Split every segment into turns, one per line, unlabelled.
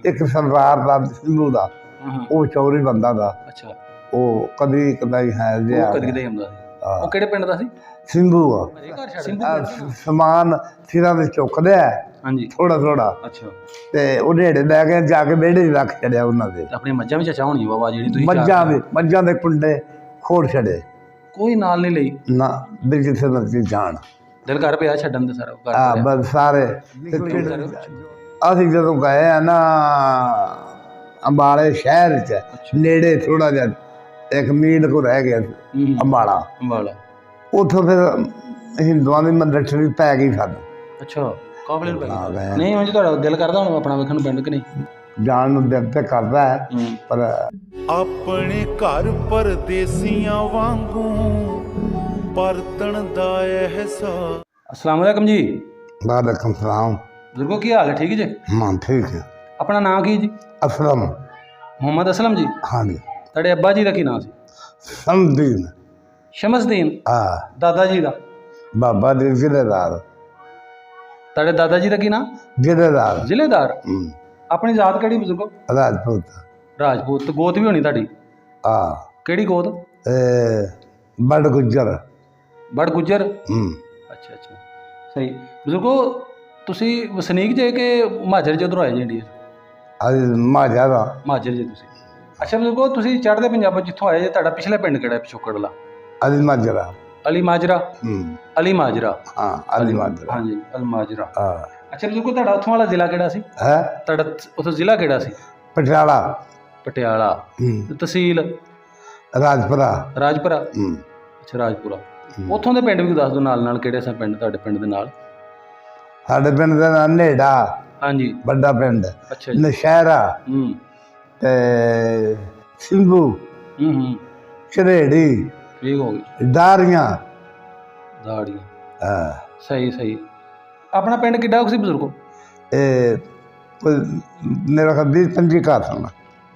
ਇੱਕ ਸਰਦਾਰ ਦਾ ਸਿੰਧੂ ਦਾ ਉਹ ਚੌਧਰੀ ਬੰਦਾ ਦਾ।
ਅੱਛਾ,
ਉਹ ਕਦੀ ਕਦਾਈ ਹੈ ਜਿਹਾ
ਕਦੀ ਕਦੇ ਹੁੰਦਾ ਸੀ। ਉਹ ਕਿਹੜੇ ਪਿੰਡ ਦਾ ਸੀ?
ਸਿੰਧੂ ਆ।
ਸਿੰਧੂ
ਸਮਾਨ ਸਿਰਾਂ ਤੇ ਚੁੱਕਦੇ ਆ
ਹਾਂਜੀ
ਥੋੜਾ ਥੋੜਾ,
ਅੱਛਾ,
ਤੇ ਉਹ ਢੇੜੇ ਲੈ ਕੇ ਜਾ ਕੇ ਵਿਹੜੇ 'ਚ ਰੱਖ ਛੱਡਿਆ ਉਹਨਾਂ ਦੇ।
ਆਪਣੀ ਮੱਝਾਂ ਵੀ ਚਾਚਾ ਹੋਣੀ ਬਾਬਾ ਜਿਹੜੀ ਤੁਸੀਂ
ਮੱਝਾਂ ਦੇ ਕੁੰਡੇ ਖੋੜ ਛੱਡੇ,
ਕੋਈ ਨਾਲ ਨਹੀਂ ਲਈ
ਨਾ ਵੀ ਜਿੱਥੇ ਮਰਜ਼ੀ ਜਾਣ।
ਦਿਲ ਕਰ ਪਿਆ ਛੱਡਣ ਦੇ ਸਾਰਾ ਘਰ
ਹਾਂ ਬਸ ਸਾਰੇ। ਅਸੀਂ ਜਦੋਂ ਗਏ ਆ ਨਾ ਅੰਬਾਲੇ ਸ਼ਹਿਰ 'ਚ, ਨੇੜੇ ਥੋੜਾ ਜਿਹਾ 1 ਮੀਲ ਕੋ ਰਹਿ ਗਿਆ ਅੰਬਾਲਾ। ਉੱਥੋਂ ਫਿਰ ਹਿੰਦੂਆਂ ਦੀ ਮੰਦਿਰ ਪੈ ਗਈ ਸਾਨੂੰ।
ਅੱਛਾ, ਕਾਬਲੇ ਨੂੰ ਪੈ ਗਈ। ਨਹੀਂ ਉਂਝ ਤੁਹਾਡਾ ਦਿਲ ਕਰਦਾ ਹੁਣ ਆਪਣਾ ਵੇਖਣ ਨੂੰ ਪਿੰਡ ਕਿ ਨਹੀਂ? ਜਾਣ
ਨੂੰ ਦਿਲ ਤੇ ਕਰਦਾ ਹੈ, ਪਰ
ਆਪਣੇ ਘਰ ਪਰਦੇਸੀਆਂ ਵਾਂਗੂ ਪਰਤਣ ਦਾ ਅਹਿਸਾਸ।
अस्सलाम वालेकुम जी।
वालेकुम सलाम।
बुजुर्गो की हाल है? ठीक है जी?
हाँ ठीक है।
अपना नाम की जी?
असलम।
मोहम्मद असलम जी?
हाँ जी।
तेरे अब्बा जी का की नाम सी?
शमसदीन।
शमसदीन?
हाँ।
दादा जी का?
बाबा जी जिलेदार।
तेरे दादा जी का की नाम?
जिलेदार।
जिलेदार? अपनी जात केड़ी बुजुर्गो?
राजपूत।
राजपूत। तो गोत भी होनी ताड़ी?
हाँ।
केड़ी गोत?
बड़ गुज्जर।
बड़ गुज्जर? अच्छा अच्छा, सही। बुजुर्गो तुसी वसनीक जे कि महाजर जदों आए जे इंडिया?
महाजर।
महाजर जे तुसी। अच्छा बुजुर्गो तुसी चढ़दे पंजाब जिथों आए जे, तुहाडा पिछला पिंड किहड़ा पिछोकड़ वाला?
अली माजरा।
अली माजरा? अली माजरा।
हाँ अली माजरा।
हाँ जी अली माजरा।
हाँ।
अच्छा बुजुर्गो तुहाडा उत्थों वाला जिला किहड़ा सी? है तुहाडा उत्थों जिला किहड़ा सी?
पटियाला।
पटियाला। तहसील? राजपुरा। राजपुरा। अच्छा राजपुरा। ਉੱਥੋਂ ਦੇ ਪਿੰਡ ਵੀ ਦੱਸ ਦਿਓ ਨਾਲ ਨਾਲ, ਕਿਹੜੇ ਸਨ ਪਿੰਡ ਤੁਹਾਡੇ ਪਿੰਡ ਦੇ ਨਾਲ?
ਸਾਡੇ ਪਿੰਡ ਦਾ ਨਾਂ ਨੇੜਾ।
ਹਾਂਜੀ।
ਵੱਡਾ ਪਿੰਡ।
ਅੱਛਾ ਜੀ।
ਨਸ਼ਹਿਰਾ ਤੇ ਸਿੰਧੂ ਝਰੇੜੀ।
ਠੀਕ ਹੋ ਗਈ।
ਦਾੜੀਆਂ।
ਹਾਂ ਸਹੀ ਸਹੀ। ਆਪਣਾ ਪਿੰਡ ਕਿੱਡਾ ਕੁ ਸੀ ਬਜ਼ੁਰਗੋ?
ਇਹ ਮੇਰਾ ਖਿਆਲ 20-25 ਘਰ ਸਨ।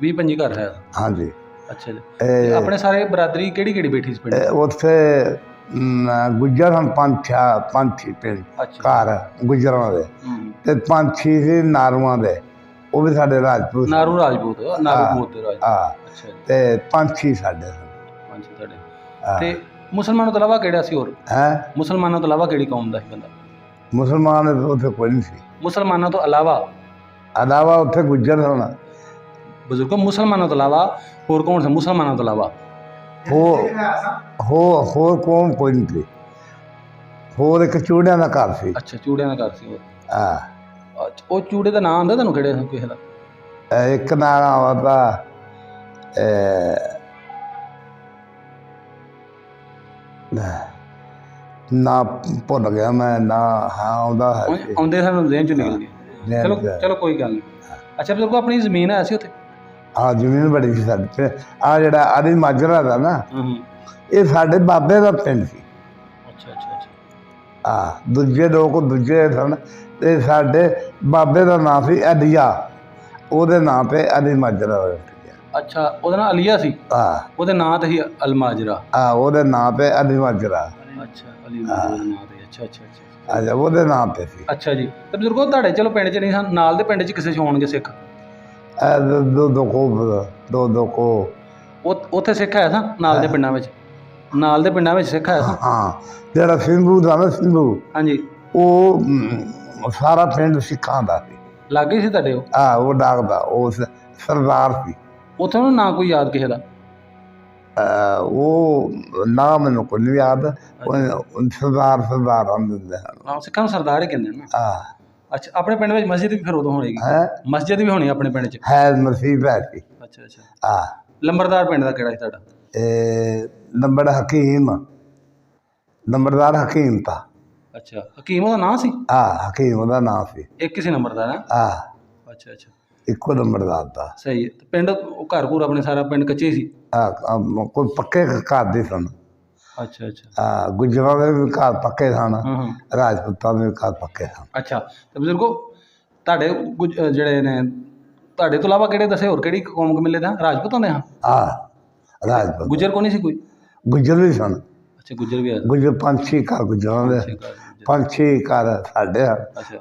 20-25 ਘਰ ਹੈ? ਹਾਂਜੀ। ਅੱਛਾ ਜੀ। ਆਪਣੇ ਸਾਰੇ ਬਰਾਦਰੀ ਕਿਹੜੀ ਕਿਹੜੀ ਬੈਠੀ ਸੀ ਪਿੰਡ?
ਉੱਥੇ ਗੁੱਜਰ ਹਨ 5-6 ਪਿੰਡ ਘਰ ਗੁੱਜਰਾਂ ਦੇ, ਤੇ 5-6 ਸੀ ਨਾਰੂਆਂ ਦੇ, ਉਹ ਵੀ ਸਾਡੇ ਰਾਜਪੂਤ।
ਨਾਰੂ ਰਾਜਪੂਤ? ਨਾਰੂ ਗੋਤ ਦੇ ਰਾਜਪੂਤ।
ਅੱਛਾ। ਤੇ 5-6 ਸਾਡੇ ਸਨ।
5-6 ਤੁਹਾਡੇ। ਤੇ ਮੁਸਲਮਾਨਾਂ ਤੋਂ ਇਲਾਵਾ ਕਿਹੜਾ ਸੀ ਹੋਰ? ਹੈ ਮੁਸਲਮਾਨਾਂ ਤੋਂ ਇਲਾਵਾ ਕਿਹੜੀ ਕੌਮ ਦਾ ਸੀ ਬੰਦਾ?
ਮੁਸਲਮਾਨ ਉੱਥੇ ਕੋਈ ਨਹੀਂ ਸੀ।
ਮੁਸਲਮਾਨਾਂ ਤੋਂ ਇਲਾਵਾ
ਉੱਥੇ ਗੁੱਜਰ ਸਨ।
ਬਜ਼ੁਰਗੋ ਮੁਸਲਮਾਨਾਂ ਤੋਂ ਇਲਾਵਾ ਹੋਰ ਕੌਣ ਸੀ? ਮੁਸਲਮਾਨਾਂ ਤੋਂ ਇਲਾਵਾ
ਹੋਰ ਕੌਮ ਕੋਈ ਨਹੀਂ ਸੀ। ਹੋਰ ਇੱਕ ਚੂੜਿਆਂ ਦਾ ਘਰ ਸੀ।
ਅੱਛਾ ਚੂੜਿਆਂ ਦਾ ਘਰ ਸੀ।
ਹਾਂ।
ਉਹ ਚੂੜੇ ਦਾ ਨਾਮ ਆਉਂਦਾ ਤੁਹਾਨੂੰ ਕਿਹੜੇ ਕਿਸੇ ਦਾ?
ਇੱਕ ਨਾਮ ਆਉਂਦਾ ਨਾ ਭੁੱਲ ਗਿਆ ਮੈਂ ਨਾ। ਹਾਂ ਆਉਂਦਾ ਹੈ,
ਆਉਂਦੇ ਸਾਨੂੰ ਦੇਣ ਚ ਨਿਕਲ ਗਏ। ਚਲੋ ਚਲੋ ਕੋਈ ਗੱਲ ਨਹੀਂ। ਅੱਛਾ ਬਜ਼ੁਰਗੋ ਆਪਣੀ ਜ਼ਮੀਨ ਹੈ ਸੀ ਉੱਥੇ? ਹਾਂ
ਜ਼ਮੀਨ ਬੜੀ ਸੀ ਸਾਡੇ। ਆ ਜਿਹੜਾ ਆਦੀ ਮਾਜਰਾ ਦਾ ਨਾ, ਇਹ ਸਾਡੇ ਬਾਬੇ ਦਾ ਪਿੰਡ ਸੀ।
ਅੱਛਾ ਅੱਛਾ ਅੱਛਾ।
ਦੂਜੇ ਲੋਕ ਦੂਜੇ ਸਨ, ਤੇ ਸਾਡੇ ਬਾਬੇ ਦਾ ਨਾਂ ਸੀ ਅਲੀਆ, ਉਹਦੇ ਨਾਂ ਤੇ ਅਲੀ ਮਾਜਰਾ ਹੋਇਆ।
ਅੱਛਾ ਉਹਦਾ ਨਾਂ ਅਲੀਆ ਸੀ? ਉਹਦੇ ਨਾਂ ਤੇ ਸੀ ਅਲਮਾਜਰਾ?
ਉਹਦੇ ਨਾਂ ਤੇ ਅਲੀ ਮਾਜਰਾ।
ਅੱਛਾ ਅਲੀ ਮਾਜਰਾ ਦੇ ਨਾਂ ਤੇ। ਅੱਛਾ ਅੱਛਾ ਅੱਛਾ।
ਅੱਛਾ ਉਹਦੇ ਨਾਂ ਤੇ ਸੀ।
ਅੱਛਾ ਜੀ। ਤੇ ਬਜ਼ੁਰਗੋ ਤੁਹਾਡੇ ਚਲੋ ਪਿੰਡ 'ਚ ਨਹੀਂ ਸਨ, ਨਾਲ ਦੇ ਪਿੰਡ 'ਚ ਕਿਸੇ 'ਚ ਹੋਣਗੇ ਸਿੱਖ?
ਦੋ ਕੋ
ਉੱਥੇ ਸਿੱਖ ਹੈ ਸਨ ਨਾਲ ਦੇ ਪਿੰਡਾਂ ਵਿੱਚ? ਨਾਲ ਦੇ ਪਿੰਡਾਂ ਵਿੱਚ ਸਿੱਖ ਹੈ ਸਨ?
ਹਾਂ ਜਿਹੜਾ ਸਿੰਧੂ ਦਾ ਨਾ, ਸਿੰਧੂ, ਹਾਂਜੀ, ਉਹ ਸਾਰਾ ਪਿੰਡ ਸਿੱਖਾਂ ਦਾ ਸੀ।
ਲਾਗੇ ਸੀ ਤੁਹਾਡੇ ਉਹ?
ਉਹ ਡਾਕਦਾ, ਉਹ ਸਰਦਾਰ ਸੀ।
ਉੱਥੇ ਉਹਨੂੰ ਨਾਂ ਕੋਈ ਯਾਦ ਕਿਸੇ ਦਾ?
ਉਹ ਨਾ ਮੈਨੂੰ ਕੋਈ ਨਹੀਂ ਯਾਦ। ਸਰਦਾਰ ਆਉਂਦੇ ਹਨ।
ਸਿੱਖਾਂ ਨੂੰ ਸਰਦਾਰ ਹੀ ਕਹਿੰਦੇ ਨਾ? ਅੱਛਾ। ਆਪਣੇ ਪਿੰਡ ਵਿੱਚ ਮਸਜਿਦ ਵੀ ਫਿਰ ਉਦੋਂ ਹੋਣੀ? ਮਸਜਿਦ ਵੀ ਹੋਣੀ ਆਪਣੇ ਪਿੰਡ 'ਚ?
ਹੈ ਮਸਜਿਦ ਹੈ ਸੀ।
ਅੱਛਾ ਅੱਛਾ। ਲੰਬੜਦਾਰ ਪਿੰਡ ਦਾ ਕਿਹੜਾ ਸੀ ਤੁਹਾਡਾ?
ਨੰਬਰਦਾਰ ਹਕੀਮ ਤਾਂ।
ਅੱਛਾ ਹਕੀਮ ਉਹਦਾ ਨਾਂ ਸੀ?
ਹਕੀਮ ਉਹਦਾ ਨਾਂ ਸੀ।
ਇੱਕ ਹੀ ਸੀ ਨੰਬਰਦਾਰ? ਅੱਛਾ ਅੱਛਾ।
ਇੱਕੋ ਨੰਬਰਦਾਰ ਦਾ।
ਸਹੀ ਹੈ। ਪਿੰਡ ਘਰ ਘੂਰ ਆਪਣੇ ਸਾਰਾ ਪਿੰਡ ਕੱਚੇ ਸੀ?
ਕੋਈ ਪੱਕੇ ਘਰ ਦੇ ਸਨ।
ਅੱਛਾ ਅੱਛਾ।
ਗੁੱਜਰਾਂ ਦੇ ਵੀ ਘਰ ਪੱਕੇ ਸਨ, ਰਾਜਪੂਤਾਂ ਦੇ ਵੀ ਘਰ ਪੱਕੇ ਸਨ।
ਅੱਛਾ। ਤੇ ਬਜ਼ੁਰਗੋ ਤੁਹਾਡੇ ਜਿਹੜੇ ਨੇ ਤੁਹਾਡੇ ਤੋਂ ਇਲਾਵਾ ਕਿਹੜੇ ਦੱਸੇ ਹੋਰ ਕਿਹੜੀ ਕੌਮ ਮਿਲੇ ਦਾ? ਰਾਜਪੂਤਾਂ ਦੇ?
ਰਾਜਪੂਤ।
ਗੁੱਜਰ ਕੋ ਨਹੀਂ ਸੀ ਕੋਈ?
ਗੁੱਜਰ ਵੀ ਸਨ।
ਅੱਛਾ ਗੁੱਜਰ ਵੀ ਆ?
ਗੁੱਜਰ 5-6 ਘਰ ਗੁੱਜਰਾਂ ਦੇ, 5-6 ਘਰ ਸਾਡੇ,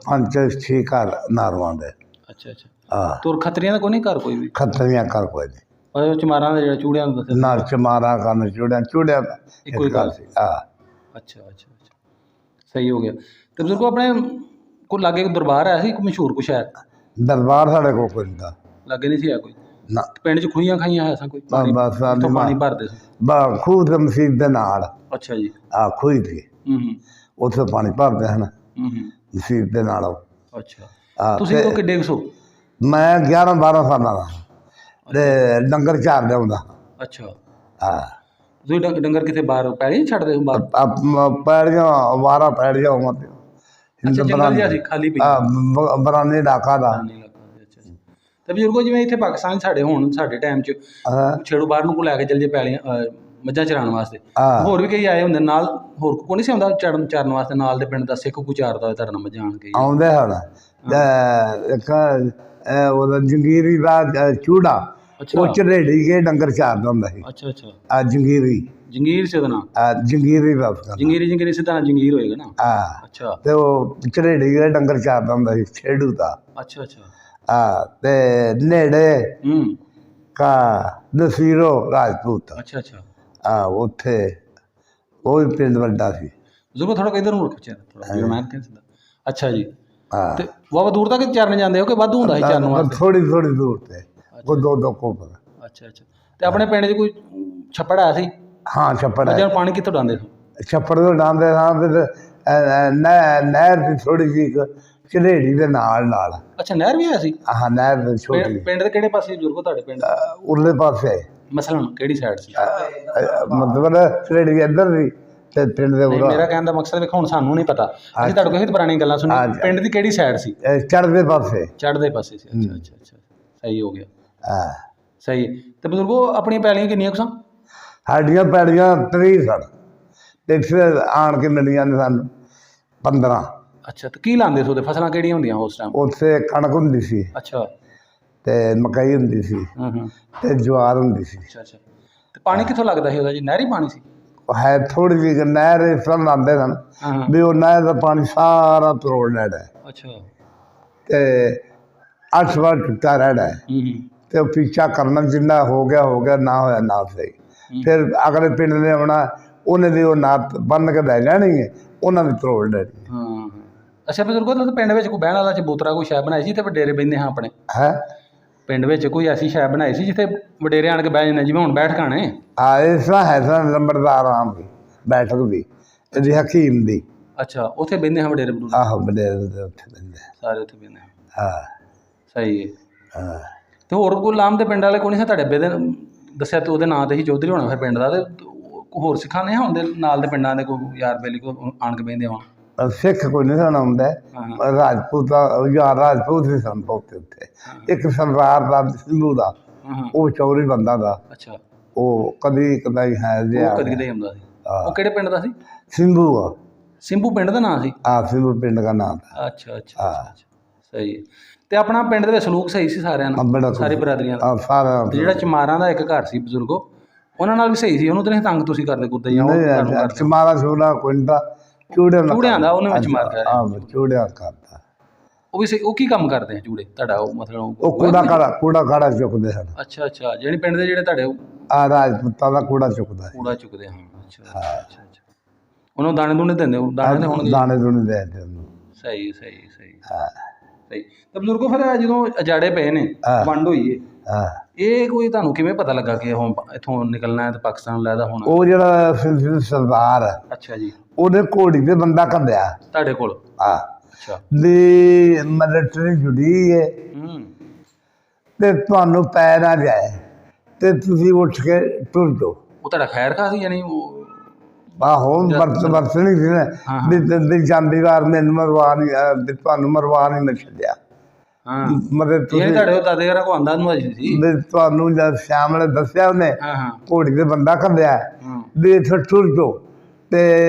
5-6 ਘਰ ਨਾਰਵਾਂ ਦੇ।
ਅੱਛਾ ਅੱਛਾ।
ਹਾਂ
ਤੁਰ ਖੱਤਰੀਆਂ ਦਾ ਕੋਈ ਨਹੀਂ ਘਰ ਕੋਈ ਵੀ?
ਖੱਤਰੀਆਂ ਘਰ ਕੋਈ ਨਹੀਂ,
ਉਹ ਚਮਾਰਾਂ ਦੇ ਜਿਹੜੇ ਚੂੜਿਆਂ ਨੂੰ ਦੱਸਿਆ?
ਨਾ ਚਮਾਰਾ ਕਰਨ ਚੂੜਿਆਂ ਦਾ
ਇੱਕੋ ਹੀ
ਇੱਕ ਘਰ ਸੀ। ਹਾਂ
ਅੱਛਾ ਅੱਛਾ ਅੱਛਾ, ਸਹੀ ਹੋ ਗਿਆ। ਤੇ ਬਜ਼ੁਰਗੋ ਆਪਣੇ ਕੋਈ ਲਾਗੇ ਕੋਈ ਦਰਬਾਰ ਹੈ ਸੀ, ਕੋਈ ਮਸ਼ਹੂਰ ਕੁਛ ਹੈ?
ਦਰਬਾਰ ਸਾਡੇ ਕੋਲ ਕੋਈ ਨਹੀਂ,
ਲਾਗੇ ਨਹੀਂ ਸੀ ਹੈ ਕੋਈ?
ਨਾ
ਪਿੰਡ 'ਚ ਖੂਹੀਆਂ ਖਾਈਆਂ ਹੈ ਸਾਂ ਕੋਈ ਪਾਣੀ,
ਬਸ
ਜਿੱਥੋਂ ਪਾਣੀ ਭਰਦੇ ਸੀ?
ਖੂਹ ਤੇ ਮਸੀਤ ਦੇ ਨਾਲ
ਅੱਛਾ ਜੀ।
ਆ ਖੂਹੀ ਸੀ,
ਹੂੰ
ਉੱਥੇ ਪਾਣੀ ਭਰਦੇ ਹਨ
ਹੂੰ
ਮਸੀਤ ਦੇ ਨਾਲ।
ਅੱਛਾ, ਤੁਸੀਂ ਉਦੋਂ ਕਿੱਡੇ ਕੁ ਸੋ?
ਮੈਂ 11-12 ਸਾਲਾਂ ਦਾ ਤੇ ਡੰਗਰ ਚਾਰ ਲਿਆਉਂਦਾ।
ਅੱਛਾ,
ਹਾਂ
ਤੁਸੀਂ ਡੰਗਰ ਕਿਤੇ ਬਾਹਰ ਪੈਲੀ ਛੱਡਦੇ ਹੋ ਬਾਹਰ?
ਪੈੜੀਆਂ ਵਾਰਾ ਪੈੜੀਆਂ ਹੋਵਾਂ ਤੇ
ਅੱਛਾ, ਜੰਗਲ ਜਿਹਾ ਸੀ ਖਾਲੀ ਪਈ?
ਬਰਾਨੇ ਇਲਾਕਾ ਦਾ।
ਅੱਛਾ। ਤੇ ਬਜ਼ੁਰਗੋ ਜਿਵੇਂ ਇੱਥੇ ਪਾਕਿਸਤਾਨ ਸਾਡੇ ਹੁਣ ਸਾਡੇ ਟਾਈਮ 'ਚ ਛੇੜੂ ਬਾਹਰ ਨੂੰ ਕੋ ਲੈ ਕੇ ਚੱਲ ਜੇ ਪੈਲੀਆਂ ਮੱਝਾਂ ਚਰਾਉਣ ਵਾਸਤੇ, ਹੋਰ ਵੀ ਕਈ ਆਏ ਹੁੰਦੇ ਨਾਲ, ਹੋਰ ਕੋਈ ਨਹੀਂ ਸੀ ਆਉਂਦਾ ਚਰਨ ਵਾਸਤੇ? ਨਾਲ ਦੇ ਪਿੰਡ ਦਾ ਸਿੱਖ ਕੋ ਚਾਰਦਾ ਹੋਇਆ ਤੁਹਾਡੇ ਨਾਲ ਮੱਝਾਂ ਆਣ ਕੇ?
ਆਉਂਦੇ ਹਨ। ਇੱਕ ਉਹਦਾ ਜੰਗੀਰੀ ਦਾ ਚੂੜਾ, ਉਹ ਝਰੇੜੀ ਕੇ ਡੰਗਰ ਚਾਰਦਾ ਹੁੰਦਾ ਸੀ।
ਅੱਛਾ ਅੱਛਾ।
ਆ ਜੰਗੀਰੀ
ਸੀ ਉਹਦਾ ਨਾਮ?
ਜੰਗੀਰੀ ਦਾ
ਜੰਗੀਰੀ ਸਿੱਧਾ ਨਾਂ ਜੰਗੀਰ ਹੋਏਗਾ ਨਾ?
ਹਾਂ।
ਅੱਛਾ।
ਤੇ ਉਹ ਝਰੇੜੀ ਕੇ ਡੰਗਰ ਚਾਰਦਾ ਹੁੰਦਾ ਸੀ ਛੇੜੂ ਦਾ।
ਅੱਛਾ ਅੱਛਾ।
ਤੇ ਨੇੜੇ ਕਾ ਨਸੀਰੋ ਰਾਜਪੂਤ।
ਅੱਛਾ ਅੱਛਾ।
ਉੱਥੇ ਉਹ ਵੀ ਪਿੰਡ ਵੱਡਾ ਸੀ।
ਜ਼ਰੂਰ ਥੋੜਾ ਇਧਰ ਨੂੰ ਰੱਖੋ ਥੋੜਾ ਮੈਂ ਸਿੱਧਾ। ਅੱਛਾ ਜੀ।
ਹਾਂ
ਤੇ ਵਾਵਾ ਦੂਰ ਤੱਕ ਚਰਨ ਜਾਂਦੇ ਹੋ ਕਿ ਵਾਧੂ ਹੁੰਦਾ ਸੀ ਚਰਨ ਵਾਸਤੇ?
ਥੋੜੀ ਦੂਰ ਤੇ ਕੋਈ 2 ਕੋਪ।
ਅੱਛਾ ਅੱਛਾ। ਤੇ ਆਪਣੇ ਪਿੰਡ 'ਚ ਕੋਈ ਛੱਪੜ ਆਇਆ ਸੀ?
ਹਾਂ ਛੱਪੜ ਹੈ।
ਪਾਣੀ ਕਿੱਥੋਂ ਡਾਂਦੇ ਸੀ?
ਛੱਪੜ ਤੋਂ ਡਾਂਦੇ ਸਾਂ ਫਿਰ ਨਹਿਰ ਦੀ ਥੋੜੀ ਜਿਹੀ ਝਰੇੜੀ ਦੇ ਨਾਲ।
ਅੱਛਾ, ਨਹਿਰ ਵੀ ਆਇਆ ਸੀ?
ਹਾਂ ਨਹਿਰ ਛੋਟੀ।
ਪਿੰਡ ਦੇ ਕਿਹੜੇ ਪਾਸੇ ਬਜ਼ੁਰਗੋ ਤੁਹਾਡੇ ਪਿੰਡ?
ਉਰਲੇ ਪਾਸੇ।
ਮਸਲਨ ਕਿਹੜੀ ਸਾਈਡ ਸੀ?
ਮਤਲਬ ਝਰੇੜੀ ਇੱਧਰ ਸੀ ਤੇ ਪਿੰਡ ਦੇ ਉਰਾ।
ਮੇਰਾ ਕਹਿਣ ਦਾ ਮਕਸਦ ਵੇਖੋ ਹੁਣ ਸਾਨੂੰ ਨਹੀਂ ਪਤਾ, ਅਸੀਂ ਤੁਹਾਡੇ ਕੋਲ ਇਹ ਪੁਰਾਣੀਆਂ ਗੱਲਾਂ ਸੁਣੀਆਂ। ਪਿੰਡ ਦੀ ਕਿਹੜੀ ਸਾਈਡ ਸੀ?
ਚੜ੍ਹਦੇ ਪਾਸੇ।
ਚੜ੍ਹਦੇ ਪਾਸੇ ਸੀ। ਅੱਛਾ ਅੱਛਾ ਅੱਛਾ, ਸਹੀ ਹੋ ਗਿਆ।
ਹਾਂ
ਸਹੀ। ਤੇ ਬਜ਼ੁਰਗੋ ਆਪਣੀਆਂ ਪੈਲੀਆਂ ਕਿੰਨੀਆਂ ਕੁ ਸਨ?
ਸਾਡੀਆਂ ਪੈਲੀਆਂ 30 ਸਨ ਤੇ ਫਿਰ ਆਣ ਕੇ ਮਿਲੀਆਂ ਨੇ ਸਾਨੂੰ 15।
ਅੱਛਾ, ਤੇ ਕੀ ਲਾਉਂਦੇ ਸੀ ਉਹਦੇ? ਫਸਲਾਂ ਕਿਹੜੀਆਂ ਹੁੰਦੀਆਂ ਉਸ ਟਾਈਮ?
ਉੱਥੇ ਕਣਕ ਹੁੰਦੀ ਸੀ।
ਅੱਛਾ।
ਤੇ ਮਕਈ ਹੁੰਦੀ ਸੀ ਤੇ ਜਵਾਰ ਹੁੰਦੀ ਸੀ।
ਅੱਛਾ ਅੱਛਾ। ਤੇ ਪਾਣੀ ਕਿੱਥੋਂ ਲੱਗਦਾ ਸੀ ਉਹਦਾ ਜੀ? ਨਹਿਰੀ ਪਾਣੀ ਸੀ?
ਹੈ ਥੋੜੀ ਜਿਹੀ ਨਹਿਰ ਇਸ ਤਰ੍ਹਾਂ ਲਾਉਂਦੇ ਸਨ ਵੀ ਉਹ ਨਹਿਰ ਦਾ ਪਾਣੀ ਸਾਰਾ ਤਰੋੜ ਲੈਣਾ।
ਅੱਛਾ।
ਤੇ 8 ਵਾਰ ਟੁੱਟਾ ਰਹਿਣਾ ਤੇ ਉਹ ਪਿੱਛਾ ਕਰਨਾ, ਜਿੰਨਾ ਹੋ ਗਿਆ ਨਾ ਹੋਇਆ ਨਾ ਸਹੀ। ਫਿਰ ਅਗਲੇ ਪਿੰਡ ਨੇ ਆਉਣਾ, ਉਹਨੇ ਦੀ ਉਹ ਨਾਤ ਬੰਨ ਕੇ ਲੈ ਜਾਣੀ ਹੈ, ਉਹਨਾਂ ਦੀ ਤਰੋੜ ਲੈਣੀ।
ਹਾਂ। ਅੱਛਾ ਬਜ਼ੁਰਗੋ, ਤੁਸੀਂ ਪਿੰਡ ਵਿੱਚ ਕੋਈ ਬਹਿਣ ਵਾਲਾ ਚਬੂਤਰਾ ਕੋਈ ਸ਼ਾਇਦ ਬਣਾਈ ਸੀ ਤੇ ਵਡੇਰੇ ਬਹਿੰਦੇ ਹਾਂ ਆਪਣੇ?
ਹੈ
ਪਿੰਡ ਵਿੱਚ ਕੋਈ ਐਸੀ ਸ਼ਾਇ ਬਣਾਈ ਸੀ ਜਿੱਥੇ ਵਡੇਰੇ ਆਣ ਕੇ ਬਹਿ ਜਾਂਦੇ, ਜਿਵੇਂ ਹੁਣ ਬੈਠ ਖਾਣੇ?
ਇਸ ਤਰ੍ਹਾਂ ਹੈ ਸਨ ਲੰਬੜਦਾਰ ਆਮ ਦੀ ਬੈਠਕ ਵੀ ਇਹਦੀ ਹਕੀਮ ਦੀ।
ਅੱਛਾ, ਉੱਥੇ ਬਹਿੰਦੇ ਹਾਂ ਵਡੇਰੇ ਬਡੂਰੇ?
ਆਹੋ ਵਡੇਰੇ ਦੇ ਉੱਥੇ ਬਹਿੰਦੇ
ਸਾਰੇ ਉੱਥੇ ਬਹਿੰਦੇ ਹਾਂ।
ਹਾਂ
ਸਹੀ ਹੈ।
ਹਾਂ।
ਤੇ ਹੋਰ ਕੋਈ ਲਾਮ ਦੇ ਪਿੰਡ ਵਾਲੇ ਕੋਈ ਨਹੀਂ ਸੀ ਤੁਹਾਡੇ ਅੱਬੇ ਦੇ ਦੱਸਿਆ ਤੇ ਉਹਦੇ ਨਾਂ ਤੇ ਹੀ ਚੌਧਰੀ ਹੋਣਾ ਫਿਰ ਪਿੰਡ ਦਾ? ਤੇ ਹੋਰ ਸਿੱਖਾਂ ਨੇ ਹੁੰਦੇ ਨਾਲ ਦੇ ਪਿੰਡਾਂ ਦੇ ਕੋਈ ਯਾਰ ਬੇਲੀ ਕੋਈ ਆਣ ਕੇ ਬਹਿੰਦੇ ਹੋਣ?
ਸਿੱਖ ਕੋਈ ਨਹੀਂ ਸਨ ਆਉਂਦਾ, ਰਾਜਪੂਤ ਦਾ ਯਾਰ ਰਾਜਪੂਤ ਸੀ ਸਨ ਬਹੁਤੇ ਉੱਥੇ। ਇੱਕ ਸਰਦਾਰ ਦਾ ਸਿੰਧੂ ਦਾ, ਉਹ ਚੌਧਰੀ ਬੰਦਾ ਦਾ।
ਅੱਛਾ।
ਉਹ ਕਦੀ ਕਦਾਈ ਹੈ ਜਿਹਾ
ਕਦੀ ਕਦੇ ਹੁੰਦਾ ਸੀ। ਉਹ ਕਿਹੜੇ ਪਿੰਡ ਦਾ ਸੀ?
ਸਿੰਧੂ ਆ।
ਸਿੰਭੂ ਪਿੰਡ ਦਾ ਨਾਂ ਸੀ?
ਸਿੰਧੂ ਪਿੰਡ ਦਾ ਨਾਮ।
ਅੱਛਾ ਅੱਛਾ ਅੱਛਾ, ਸਹੀ ਹੈ। ਤੇ ਆਪਣਾ ਪਿੰਡ ਦੇ ਵਿੱਚ ਸਲੂਕ ਸਹੀ ਸੀ ਸਾਰਿਆਂ ਨਾਲ, ਸਾਰੀ ਬਰਾਦਰੀਆਂ ਦਾ?
ਸਾਰਾ।
ਜਿਹੜਾ ਚਮਾਰਾਂ ਦਾ ਇੱਕ ਘਰ ਸੀ ਬਜ਼ੁਰਗੋ, ਉਹਨਾਂ ਨਾਲ ਵੀ ਸਹੀ ਸੀ? ਉਹਨੂੰ ਤਾਂ ਨਹੀਂ ਤੰਗ ਤੁਸੀਂ ਕਰਦੇ ਕੁੱਦੇ ਜਾਂ?
ਚਮਾਰਾ ਛੋਲਾ ਕੋਈ ਤਾਂ ਚੂੜਿਆਂ
ਦਾ ਉਹਨੇ ਵਿੱਚ ਮਾਰ ਗਿਆ?
ਚੂੜਿਆਂ ਕਰਦਾ।
ਉਹ ਵੀ ਸਹੀ। ਉਹ ਕੀ ਕੰਮ ਕਰਦੇ ਆ ਚੂੜੇ ਤੁਹਾਡਾ? ਉਹ ਮਤਲਬ
ਉਹ ਕੂੜਾ ਕਾੜਾ ਚੁੱਕਦੇ ਹਨ।
ਅੱਛਾ ਅੱਛਾ। ਜਿਹੜੇ ਪਿੰਡ ਦੇ ਜਿਹੜੇ ਤੁਹਾਡੇ
ਰਾਜਪੂਤਾਂ ਦਾ ਕੂੜਾ ਚੁੱਕਦਾ।
ਕੂੜਾ ਚੁੱਕਦੇ ਹਾਂ। ਅੱਛਾ ਅੱਛਾ ਅੱਛਾ। ਉਹਨੂੰ ਦਾਣੇ ਦੂਣੇ ਦਿੰਦੇ? ਦਾਣੇ
ਦੂਣੇ ਦੇ ਉਹਨੂੰ।
ਸਹੀ ਸਹੀ ਸਹੀ ਸਹੀ। ਤਾਂ ਬਜ਼ੁਰਗੋ ਫਿਰ ਜਦੋਂ ਅਜਾੜੇ ਪਏ ਨੇ, ਵੰਡ ਹੋਈ ਹੈ, ਇਹ ਕੋਈ ਤੁਹਾਨੂੰ ਕਿਵੇਂ ਪਤਾ ਲੱਗਾ ਕਿ ਹੁਣ ਇੱਥੋਂ ਨਿਕਲਣਾ ਹੈ ਤੇ ਪਾਕਿਸਤਾਨ ਲੈਦਾ ਹੋਣਾ? ਉਹ
ਜਿਹੜਾ ਸਰਦਾਰ ਹੈ,
ਅੱਛਾ ਜੀ,
ਉਹਨੇ ਘੋੜੀ ਤੇ ਬੰਦਾ ਘੱਲਿਆ
ਤੁਹਾਡੇ ਕੋਲ?
ਅੱਛਾ। ਵੀ ਮਿਲਟਰੀ ਜੁੜੀ ਹੈ ਤੇ ਤੁਹਾਨੂੰ ਪੈ ਨਾ ਜਾਏ ਤੇ ਤੁਸੀਂ ਉੱਠ ਕੇ ਟੁਰ ਜਾਓ।
ਉਹ ਤੁਹਾਡਾ ਖੈਰ ਖਾ ਸੀ ਯਾਨੀ?
ਆਹੋ ਵਰਤਣੀ ਸੀ ਨਾ ਵੀ ਜਾਂਦੀ ਵਾਰ ਮੈਨੂੰ ਮਰਵਾ ਨਹੀਂ, ਤੁਹਾਨੂੰ ਮਰਵਾ ਨਹੀਂ ਮੈਂ ਛੱਡਿਆ। ਮਤਲਬ ਤੁਸੀਂ
ਤੁਹਾਡੇ ਦਾਦੇ ਘਰਾਂ ਕੋ ਆਂਦਾ ਨੂੰ ਸੀ
ਤੁਹਾਨੂੰ ਜਦ ਸ਼ਾਮ ਨੇ ਦੱਸਿਆ ਉਹਨੇ ਘੋੜੀ ਤੇ ਬੰਦਾ ਘੱਲਿਆ ਵੀ ਇੱਥੇ ਟੁਰ ਜਾਓ ਤੇ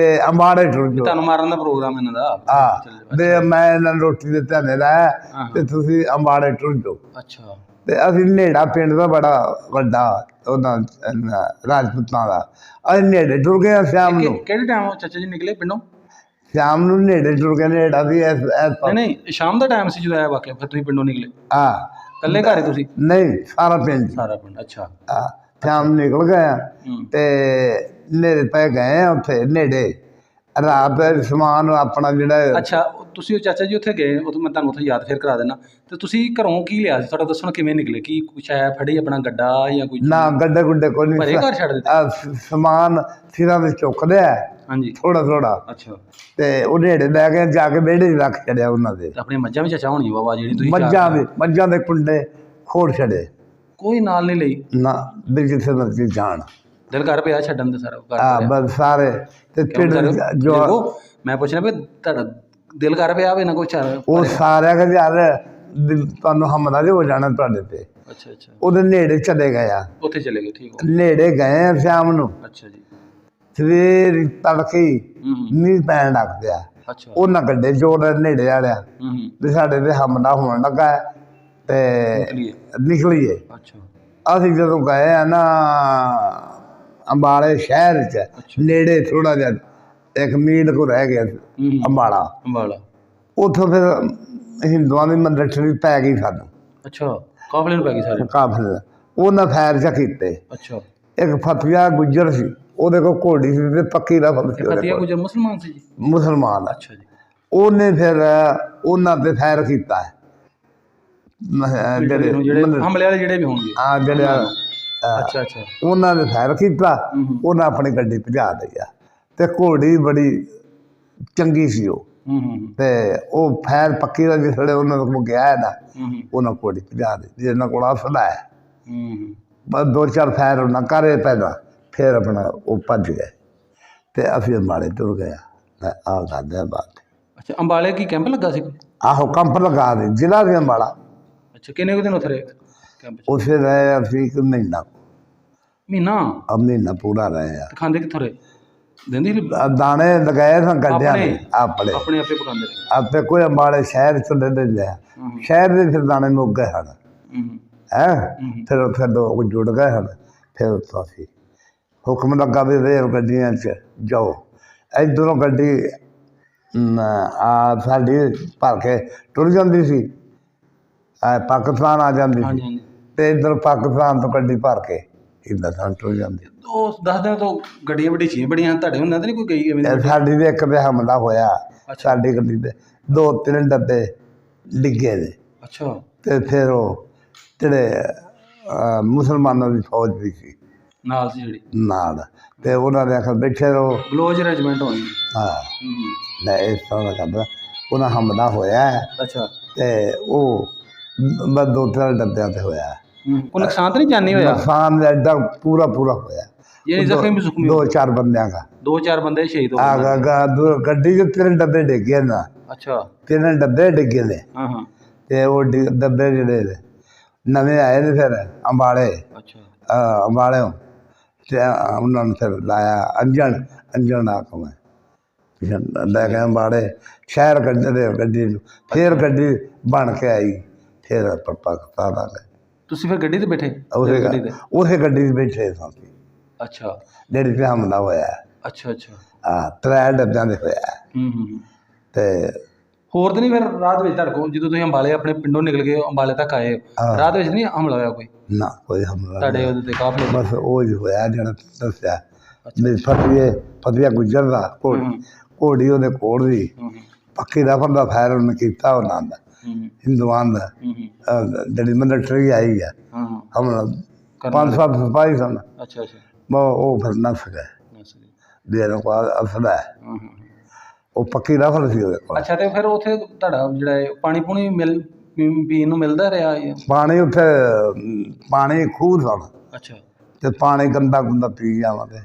ਅੰਬਾੜੇ ਟੁਰ ਜਾਓ।
ਤੁਹਾਨੂੰ ਮਾਰਨ ਦਾ ਪ੍ਰੋਗਰਾਮ ਇਹਨਾਂ ਦਾ?
ਤੇ ਮੈਂ ਇਹਨਾਂ ਨੂੰ ਰੋਟੀ ਦੇ ਧਿਆਨੇ ਲਾਇਆ ਤੇ ਤੁਸੀਂ ਅੰਬਾੜੇ ਟੁਰ ਜਾਓ।
ਅੱਛਾ।
ਤੇ ਅਸੀਂ ਨੇੜਾ ਪਿੰਡ ਦਾ ਬੜਾ ਵੱਡਾ ਉਹਦਾ ਰਾਜਪੂਤਾਂ ਦਾ, ਅਸੀਂ ਨੇੜੇ ਟੁਰ ਗਏ ਸ਼ਾਮ ਨੂੰ।
ਕਿਹੜੇ ਟਾਈਮ ਚਾਚਾ ਜੀ ਨਿਕਲੇ ਪਿੰਡੋਂ?
ਸ਼ਾਮ ਨੂੰ ਨੇੜੇ ਟੁਰ ਕੇ ਨੇੜਾ ਵੀ ਇਸ
ਨਹੀਂ ਸ਼ਾਮ ਦਾ ਟਾਈਮ ਸੀ ਜਦੋਂ ਆਇਆ ਵਾਕਿਆ, ਫਿਰ ਤੁਸੀਂ ਪਿੰਡੋਂ ਨਿਕਲੇ
ਆ
ਇਕੱਲੇ ਘਰ ਹੀ ਤੁਸੀਂ?
ਨਹੀਂ, ਸਾਰਾ ਪਿੰਡ
ਸਾਰਾ ਪਿੰਡ। ਅੱਛਾ।
ਸ਼ਾਮ ਨਿਕਲ ਗਏ ਤੇ ਨੇੜੇ ਪੈ ਗਏ ਉੱਥੇ ਨੇੜੇ ਰਾਤ ਦਾ ਸਮਾਨ ਆਪਣਾ ਜਿਹੜਾ।
ਅੱਛਾ, ਤੁਸੀਂ ਉਹ ਚਾਚਾ ਜੀ ਉੱਥੇ ਗਏ, ਉਹ ਮੈਂ ਤੁਹਾਨੂੰ ਉੱਥੇ ਯਾਦ ਫਿਰ ਕਰਾ ਦੇਣਾ। ਤੇ ਤੁਸੀਂ ਘਰੋਂ ਕੀ ਲਿਆ ਸੀ, ਤੁਹਾਡਾ ਦੱਸਣਾ ਕਿਵੇਂ ਨਿਕਲੇ? ਕੀ ਕੁਛ ਆਇਆ ਫੜੀ ਆਪਣਾ ਗੱਡਾ ਜਾਂ ਕੋਈ?
ਨਾ ਗੱਡੇ ਗੁੱਡੇ ਕੋਈ ਨਹੀਂ,
ਭਰੇ ਘਰ ਛੱਡ ਦਿੱਤੇ?
ਸਮਾਨ ਸਿਰਾਂ ਤੇ ਚੁੱਕ ਲਿਆ
ਹਾਂਜੀ,
ਥੋੜਾ ਥੋੜਾ,
ਅੱਛਾ।
ਤੇ ਉਹ ਨੇੜੇ ਲੈ ਕੇ ਜਾ ਕੇ ਵਿਹੜੇ 'ਚ ਰੱਖ ਛੱਡਿਆ ਉਹਨਾਂ ਦੇ।
ਤੇ ਆਪਣੀਆਂ ਮੱਝਾਂ ਵੀ ਚਾਚਾ ਹੋਣੀ ਬਾਬਾ ਜਿਹੜੀ ਤੁਸੀਂ
ਮੱਝਾਂ ਦੇ ਕੁੰਡੇ ਖੋੜ ਛੱਡੇ,
ਕੋਈ ਨਾਲ ਨਹੀਂ ਲਈ?
ਨਾ ਵੀ ਜਿੱਥੇ ਮਰਜ਼ੀ ਜਾਣ।
ਦਿਲ ਕਰ ਪਿਆ ਛੱਡਣ ਦੇ ਸਾਰਾ ਘਰ?
ਬਸ ਸਾਰੇ ਤੇ ਪਿੰਡ ਜੋ
ਮੈਂ ਪੁੱਛਣਾ ਵੀ ਤੁਹਾਡਾ ਦਿਲ ਕਰ ਪਿਆ ਵੀ ਨਾ ਕੁਛ?
ਉਹ ਸਾਰਿਆਂ ਕਹਿੰਦੇ ਯਾਰ ਤੁਹਾਨੂੰ ਹਮਲਾ ਜੇ ਹੋ ਜਾਣਾ ਤੁਹਾਡੇ ਤੇ।
ਅੱਛਾ ਅੱਛਾ,
ਉਹਦੇ ਨੇੜੇ ਚਲੇ ਗਏ ਆ,
ਉੱਥੇ ਚਲੇ ਗਏ, ਠੀਕ ਹੋ।
ਨੇੜੇ ਗਏ ਆ ਸ਼ਾਮ ਨੂੰ,
ਅੱਛਾ ਜੀ।
ਸਵੇਰ ਤੜਕੇ ਮੀਂਹ ਪੈਣ ਲੱਗ ਪਿਆ।
ਅੱਛਾ।
ਉਹਨਾਂ ਗੱਡੇ ਜੋੜ ਨੇੜੇ ਵਾਲਿਆ ਤੇ ਸਾਡੇ ਤੇ ਹਮਲਾ ਹੋਣ ਲੱਗਾ ਤੇ ਨਿਕਲੀਏ।
ਅੱਛਾ।
ਅਸੀਂ ਜਦੋਂ ਗਏ ਆ ਨਾ ਅੰਬਾਲੇ ਸ਼ਹਿਰ 'ਚ, ਨੇੜੇ ਥੋੜਾ ਜਿਹਾ 1 ਮੀਲ ਕੋ ਰਹਿ ਗਿਆ ਅੰਬਾਲਾ। ਉੱਥੋਂ ਫਿਰ ਹਿੰਦੂਆਂ ਦੀ ਮੰਦਰਸ਼ਰੀ ਪੈ ਗਈ ਸਾਨੂੰ।
ਅੱਛਾ, ਕਾਫਲੇ ਨੂੰ ਪੈ ਗਈ ਸਾਰੇ?
ਕਾਫਲੇ ਉਹਨਾਂ ਫੈਰ ਚ ਕੀਤੇ।
ਅੱਛਾ।
ਇੱਕ ਫਤਿਆ ਗੁੱਜਰ ਸੀ, ਉਹਦੇ ਕੋਲ ਘੋੜੀ ਸੀ ਤੇ ਪੱਕੀ ਦਾ
ਫਤਿਆ ਗੁੱਜਰ ਮੁਸਲਮਾਨ ਸੀ ਜੀ? ਮੁਸਲਮਾਨ। ਅੱਛਾ ਜੀ।
ਉਹਨੇ ਫਿਰ ਉਹਨਾਂ ਤੇ ਫੈਰ ਕੀਤਾ,
ਜਿਹੜੇ ਹਮਲੇ ਵਾਲੇ ਜਿਹੜੇ ਵੀ ਹੋਣਗੇ।
ਹਾਂ, ਜਿਹੜੇ
ਅੱਛਾ ਅੱਛਾ,
ਉਹਨਾਂ ਨੇ ਫੈਰ ਕੀਤਾ, ਉਹਨਾਂ ਆਪਣੀ ਗੱਡੀ ਭਜਾ ਦਈ ਆ। ਤੇ ਘੋੜੀ ਬੜੀ ਚੰਗੀ ਸੀ ਉਹ, ਤੇ ਉਹ ਫੈਰ ਪੱਕੀ ਦਾ ਜਿਸ ਵੇਲੇ ਉਹਨਾਂ ਕੋਲ ਗਿਆ ਹੈ ਨਾ, ਉਹਨਾਂ ਘੋੜੀ ਭਜਾ ਦਿੱਤੀ। ਇਹਨਾਂ ਕੋਲ ਅਸਲਾ ਹੈ, ਬਸ 2-4 ਫੈਰ ਉਹਨਾਂ ਕਰੇ ਪੈਦਾ, ਫਿਰ ਆਪਣਾ ਉਹ ਭੱਜ ਗਏ ਤੇ ਅਸੀਂ ਅੰਬਾਲੇ ਤੁਰ ਗਏ। ਆ ਕਰਦੇ ਆ ਬਾਤ।
ਅੱਛਾ, ਅੰਬਾਲੇ ਕੀ ਕੈਂਪ ਲੱਗਾ ਸੀ?
ਆਹੋ, ਕੰਪ ਲਗਾ ਦੇ, ਜ਼ਿਲ੍ਹਾ ਵੀ ਅੰਬਾਲਾ।
ਅੱਛਾ, ਕਿੰਨੇ ਕੁ ਦਿਨ ਉੱਥੇ ਰਹੇ ਕੈਂਪ 'ਚ?
ਉੱਥੇ ਰਹੇ ਅਸੀਂ 1 ਮਹੀਨਾ। ਮਹੀਨਾ ਪੂਰਾ ਰਹੇ ਆ।
ਖਾਂਦੇ ਕਿੱਥੋਂ ਰਹੇ? ਦਿੰਦੀ
ਦਾਣੇ ਲਗਾਏ ਸਨ ਗੱਡਿਆਂ ਦੇ ਆਪਣੇ
ਆਪਣੇ ਆਪੇ ਪਕਾਉਂਦੇ ਰਹੇ?
ਆਪੇ ਕੋਈ ਅੰਬਾਲੇ ਸ਼ਹਿਰ ਚ ਦੇ ਲਿਆ, ਸ਼ਹਿਰ ਦੇ ਫਿਰ ਦਾਣੇ ਮੁੱਕ ਗਏ ਹਨ ਹੈ। ਫਿਰ ਉੱਥੇ ਲੋਕ ਜੁੜ ਗਏ ਹਨ। ਫਿਰ ਉੱਥੋਂ ਅਸੀਂ ਹੁਕਮ ਲੱਗਾ ਵੀ ਰੇਲ ਗੱਡੀਆਂ 'ਚ ਜਾਓ। ਇੱਧਰੋਂ ਗੱਡੀ ਸਾਡੀ ਭਰ ਕੇ ਟੁਰ ਜਾਂਦੀ ਸੀ, ਪਾਕਿਸਤਾਨ ਆ ਜਾਂਦੀ ਸੀ, ਤੇ ਇੱਧਰ ਪਾਕਿਸਤਾਨ ਤੋਂ ਗੱਡੀ ਭਰ ਕੇ ਹਿੰਦੁਸਤਾਨ ਟੁਰ ਜਾਂਦੀ।
ਉਹ 10 ਦਿਨ ਤੋਂ ਗੱਡੀਆਂ ਬੜੀਆਂ ਤੁਹਾਡੇ ਹੁੰਦੀਆਂ ਤਾਂ ਨਹੀਂ ਕੋਈ ਗਈ?
ਸਾਡੀ ਦੇ ਇੱਕ ਤੇ ਹਮਲਾ ਹੋਇਆ, ਸਾਡੀ ਗੱਡੀ ਦੇ 2-3 ਡੱਬੇ ਡਿੱਗੇ ਨੇ।
ਅੱਛਾ। ਤੇ
ਫਿਰ ਉਹ ਜਿਹੜੇ ਮੁਸਲਮਾਨਾਂ ਦੀ ਫੌਜ ਵੀ ਸੀ
ਨਾਲ ਸੀ ਜਿਹੜੀ
ਨਾਲ, ਤੇ ਉਹਨਾਂ ਨੇ ਆਖਿਆ ਬੈਠੇ ਰਹੋ,
ਬਲੋਚ ਰੈਜੀਮੈਂਟ ਹੋਣੀ।
ਹਾਂ, ਮੈਂ ਇਸ ਤਰ੍ਹਾਂ ਦਾ ਕਰਦਾ। ਉਹਨਾਂ ਹਮਲਾ ਹੋਇਆ।
ਅੱਛਾ। ਤੇ
ਉਹ ਬਸ 2-3 ਡੱਬਿਆਂ ਤੇ ਹੋਇਆ।
ਕੋਈ ਨੁਕਸਾਨ ਤਾਂ ਨਹੀਂ ਜਾਨੀ ਹੋਇਆ?
ਨੁਕਸਾਨ ਐਡਾ ਪੂਰਾ ਹੋਇਆ।
ਇਹ ਜ਼ਖਮੀ ਜ਼ੁਖਮੀ
2-4 ਬੰਦਿਆਂ ਦਾ,
2-4 ਬੰਦੇ ਸ਼ਹੀਦ ਹੋ ਗਏ।
ਗੱਡੀ 'ਚ 3 ਡੱਬੇ ਡਿੱਗੇ ਨਾ।
ਅੱਛਾ।
3 ਡੱਬੇ ਡਿੱਗੇ ਨੇ।
ਹਾਂ। ਤੇ
ਉਹ ਡੱਬੇ ਜਿਹੜੇ ਨਵੇਂ ਆਏ ਨੇ ਫਿਰ ਅੰਬਾਲੇ।
ਅੱਛਾ।
ਅੰਬਾਲਿਓਂ ਤੇ ਉਹਨਾਂ ਨੂੰ ਫਿਰ ਲਾਇਆ ਅੰਜਣ ਆਖਮ ਲੈ ਕੇ ਅੰਬਾਲੇ ਸ਼ਹਿਰ ਕੱਢਦੇ ਗੱਡੀ ਨੂੰ। ਫਿਰ ਗੱਡੀ ਬਣ ਕੇ ਆਈ, ਫਿਰ ਆਪਾਂ ਪਾਕਿਸਤਾਨ ਆ ਗਏ।
ਤੁਸੀਂ ਫਿਰ ਗੱਡੀ 'ਤੇ ਬੈਠੇ?
ਉਸੇ ਗੱਡੀ 'ਚ ਬੈਠੇ ਸਾਂ।
ਅੱਛਾ।
ਜਿਹੜੀ 'ਤੇ ਹਮਲਾ ਹੋਇਆ।
ਅੱਛਾ ਅੱਛਾ।
3 ਡੱਬਿਆਂ ਦੇ ਹੋਇਆ। ਤੇ
ਹੋਰ ਤਾਂ ਨਹੀਂ ਫਿਰ ਰਾਤ ਵਿੱਚ ਤੁਹਾਡੇ ਕੋਲ, ਜਦੋਂ ਤੁਸੀਂ ਅੰਬਾਲੇ ਆਪਣੇ ਪਿੰਡੋਂ ਨਿਕਲ ਗਏ ਅੰਬਾਲੇ ਤੱਕ ਆਏ, ਰਾਤ ਵਿੱਚ ਨਹੀਂ ਹਮਲਾ ਹੋਇਆ ਕੋਈ?
ਨਾ, ਕੋਈ ਹਮਲਾ
ਤੁਹਾਡੇ ਉਹਦੇ 'ਤੇ ਕਾਫਲੇ?
ਬਸ ਉਹ ਹੀ ਹੋਇਆ ਜਿਹੜਾ ਦੱਸਿਆ, ਫਤਿਆ ਗੁੱਜਰ ਦਾ ਘੋੜੀ ਉਹਦੇ ਕੋਲ ਸੀ, ਪੱਕੀ ਦਾ ਬੰਦਾ ਫੈਰ ਉਹਨੇ ਕੀਤਾ ਉਹਨਾਂ ਦਾ, ਹਿੰਦੂਆਂ ਦਾ, ਜਿਹੜੀ ਮਿਲਟਰੀ ਆਈ ਆ ਹਮਲਾ। 5-7 ਸਿਪਾਹੀ ਸਨ।
ਅੱਛਾ ਅੱਛਾ।
ਉਹ ਫਿਰ ਨੱਸ ਗਏ। ਦੇਰ ਬਾਅਦ ਅਸਲਾ ਉਹ ਪੱਕੀ ਰਫਲ ਸੀ ਉਹਦੇ ਕੋਲ।
ਅੱਛਾ। ਤੇ ਫਿਰ ਉੱਥੇ ਤੁਹਾਡਾ ਜਿਹੜਾ ਪਾਣੀ ਪੂਣੀ ਪੀਣ ਨੂੰ ਮਿਲਦਾ ਰਿਹਾ?
ਪਾਣੀ ਉੱਥੇ ਪਾਣੀ ਖੂਹ ਸਨ।
ਅੱਛਾ। ਤੇ
ਪਾਣੀ ਗੰਦਾ ਗੁੰਦਾ ਪੀ ਜਾਵਾਂਗੇ,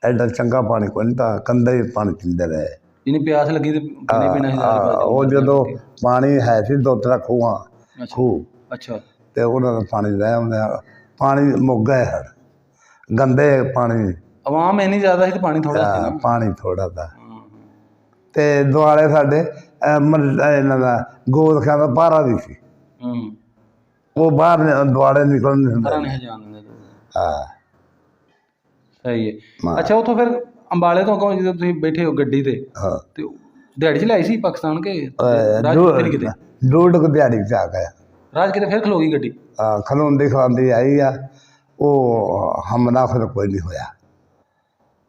ਐਡਾ ਚੰਗਾ ਪਾਣੀ ਕੋਈ ਨਹੀਂ, ਤਾਂ ਗੰਦਾ ਹੀ ਪਾਣੀ ਪੀਂਦੇ ਰਹੇ।
ਜਿਹਨੇ ਪਿਆਸ ਲੱਗੀ ਤੇ ਪੀਣਾ ਸੀ?
ਉਹ ਜਦੋਂ ਪਾਣੀ ਹੈ ਸੀ 2-3 ਖੂਹ।
ਅੱਛਾ। ਤੇ
ਉਹਨਾਂ ਦਾ ਪਾਣੀ ਰਹਿ ਹੁੰਦਾ, ਪਾਣੀ ਮੁੱਕ ਗਏ ਹਨ, ਗੰਦੇ ਪਾਣੀ।
ਆਵਾਮ ਇੰਨੀ ਜ਼ਿਆਦਾ ਸੀ ਤੇ ਪਾਣੀ ਥੋੜਾ ਸੀ?
ਪਾਣੀ ਥੋੜਾ ਦਾ। ਤੇ ਦੁਆਲੇ ਸਾਡੇ ਇਹਨਾਂ ਦਾ ਗੋਰਖਿਆਂ ਦਾ ਪਾਰਾ ਵੀ ਸੀ। ਉਹ ਬਾਹਰ ਦੁਆਲੇ ਨਿਕਲਣ ਨਹੀਂ ਹੁੰਦਾ।
ਹਾਂ, ਸਹੀ ਹੈ। ਅੱਛਾ, ਉੱਥੋਂ ਫਿਰ ਅੰਬਾਲੇ ਤੋਂ ਅੱਗੋਂ ਜਦੋਂ ਤੁਸੀਂ ਬੈਠੇ ਹੋ ਗੱਡੀ ਤੇ
ਹਾਂ
ਤੇ ਦਿਹਾੜੀ 'ਚ ਲਿਆਈ ਸੀ ਪਾਕਿਸਤਾਨ ਕੇ ਰਾਜ ਕਿਤੇ
ਡੂਢ ਕੁ ਦਿਹਾੜੀ 'ਚ ਆ ਗਿਆ।
ਰਾਜ ਕਿਤੇ ਫਿਰ ਖਲੋ ਗਈ ਗੱਡੀ?
ਖਲੋਂਦੀ ਖਲਾਉਂਦੀ ਆਈ ਆ, ਉਹ ਹਮਲਾ ਫਿਰ ਕੋਈ ਨਹੀਂ ਹੋਇਆ।